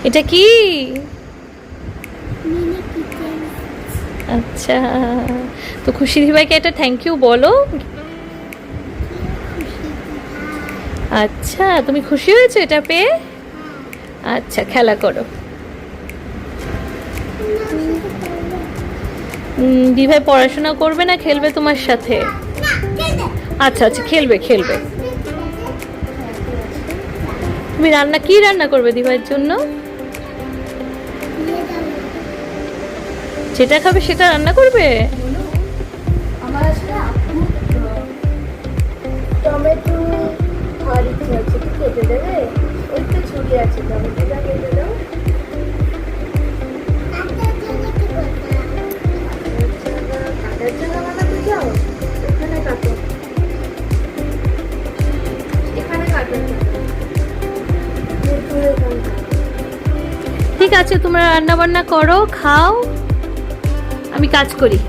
এটা কি? আচ্ছা, তো খুশি দিভাইকে এটা থ্যাংক ইউ বলো। আচ্ছা, তুমি খুশি হয়েছো এটা পেয়ে? আচ্ছা, খেলা করো। দিভাই পড়াশোনা করবে না খেলবে তোমার সাথে? আচ্ছা আচ্ছা, খেলবে খেলবে। তুমি কি রান্না করবে দিভাইয়ের জন্য? যেটা খাবে সেটা রান্না করবে? আমার আসলে টমেটো আর ইচ্ছে আছে, কেটে দেবে? ওই তো ছুরি আছে, টমেটোটা কেটে দাও। কাটার জন্য বানাতে চাও? এখানে কাটো, এখানে কাটো। ঠিক আছে, তোমরা রান্না বান্না করো, খাও, আমি কাজ করি।